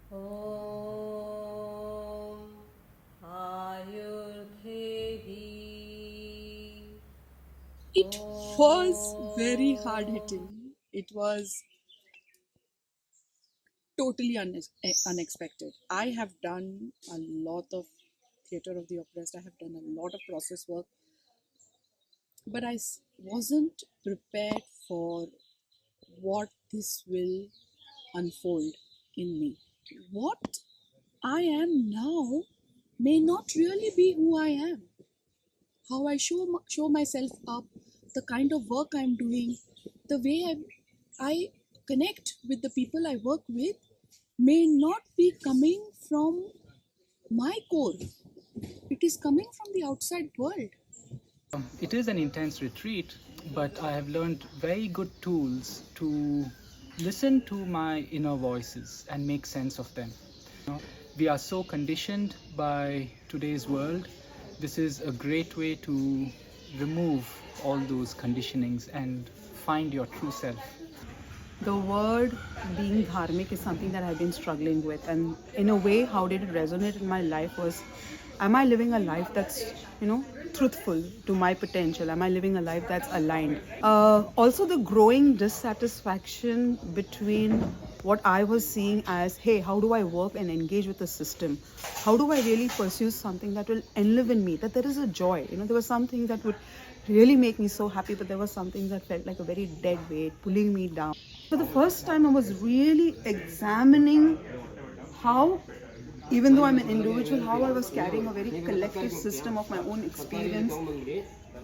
Om Ayurvedi. It was very hard Om. hitting. It was totally unexpected. I have done a lot of theater of the oppressed, I have done a lot of process work, but wasn't prepared for what this will unfold in me. What I am now may not really be who I am. How I show myself up, the kind of work I'm doing, the way I connect with the people I work with may not be coming from my core. It is coming from the outside world. It is an intense retreat, but I have learned very good tools to listen to my inner voices and make sense of them. You know, we are so conditioned by today's world. This is a great way to remove all those conditionings and find your true self. The word being dharmic is something that I've been struggling with, and in a way, how did it resonate in my life was, am I living a life that's, truthful to my potential? Am I living a life that's aligned? Also, the growing dissatisfaction between what I was seeing as, hey, how do I work and engage with the system? How do I really pursue something that will enlive in me? That there is a joy. There was something that would really make me so happy, but there was something that felt like a very dead weight pulling me down. For the first time, I was really examining how, even though I'm an individual, how I was carrying a very collective system of my own experience,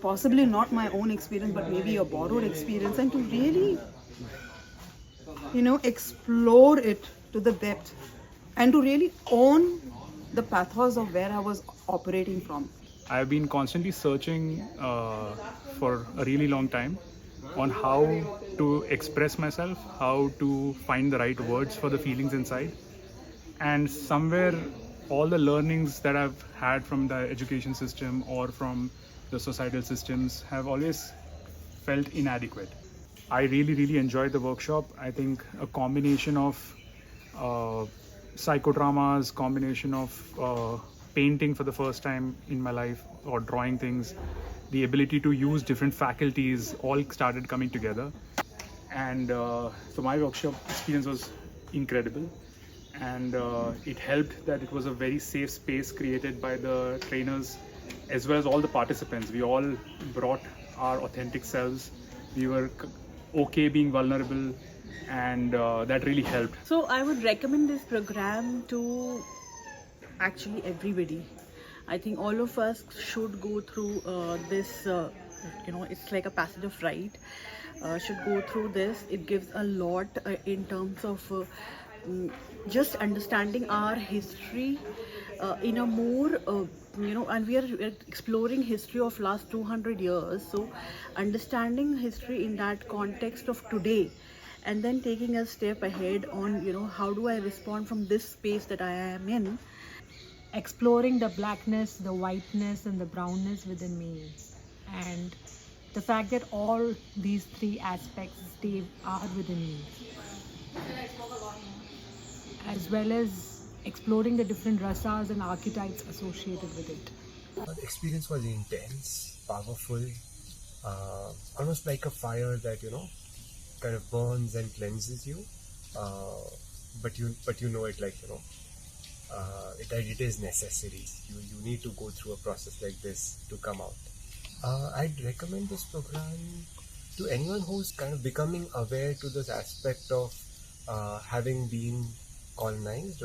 possibly not my own experience, but maybe a borrowed experience, and to really, explore it to the depth and to really own the pathos of where I was operating from. I've been constantly searching for a really long time on how to express myself, how to find the right words for the feelings inside. And somewhere, all the learnings that I've had from the education system or from the societal systems have always felt inadequate. I really, really enjoyed the workshop. I think a combination of uh, psychodramas, combination of painting for the first time in my life or drawing things, the ability to use different faculties all started coming together. And so my workshop experience was incredible. And it helped that it was a very safe space created by the trainers as well as all the participants. We all brought our authentic selves. We were okay being vulnerable, and that really helped. So I would recommend this program to actually everybody. I think all of us should go through this. It's like a passage of rite. Should go through this. It gives a lot in terms of just understanding our history in a more and we're exploring history of last 200 years, so understanding history in that context of today, and then taking a step ahead on how do I respond from this space that I am in. Exploring the blackness, the whiteness, and the brownness within me, and the fact that all these three aspects are within me, as well as exploring the different rasas and archetypes associated with it. The experience was intense, powerful, almost like a fire that kind of burns and cleanses you. But you know it, like it is necessary. You need to go through a process like this to come out. I'd recommend this program to anyone who's kind of becoming aware to this aspect of having been colonized.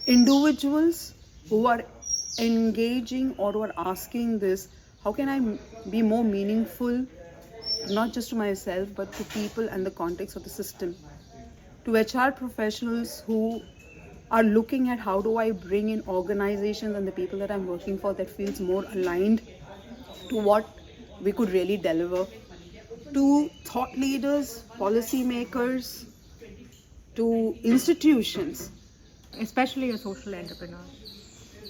Individuals who are engaging or who are asking this, how can I be more meaningful, not just to myself but to people and the context of the system? To HR professionals who are looking at how do I bring in organizations and the people that I'm working for that feels more aligned to what we could really deliver. To thought leaders, policy makers, to institutions, Especially a social entrepreneur.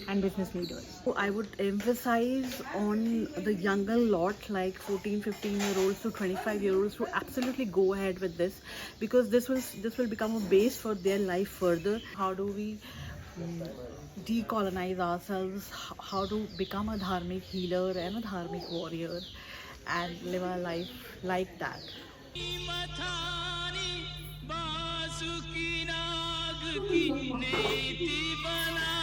and business leaders? So I would emphasize on the younger lot, like 14, 15-year-olds to 25-year-olds, to absolutely go ahead with this, because this will become a base for their life further. How do we decolonize ourselves? How to become a dharmic healer and a dharmic warrior, and live our life like that. मथानी बासुकी नाग की नेति बना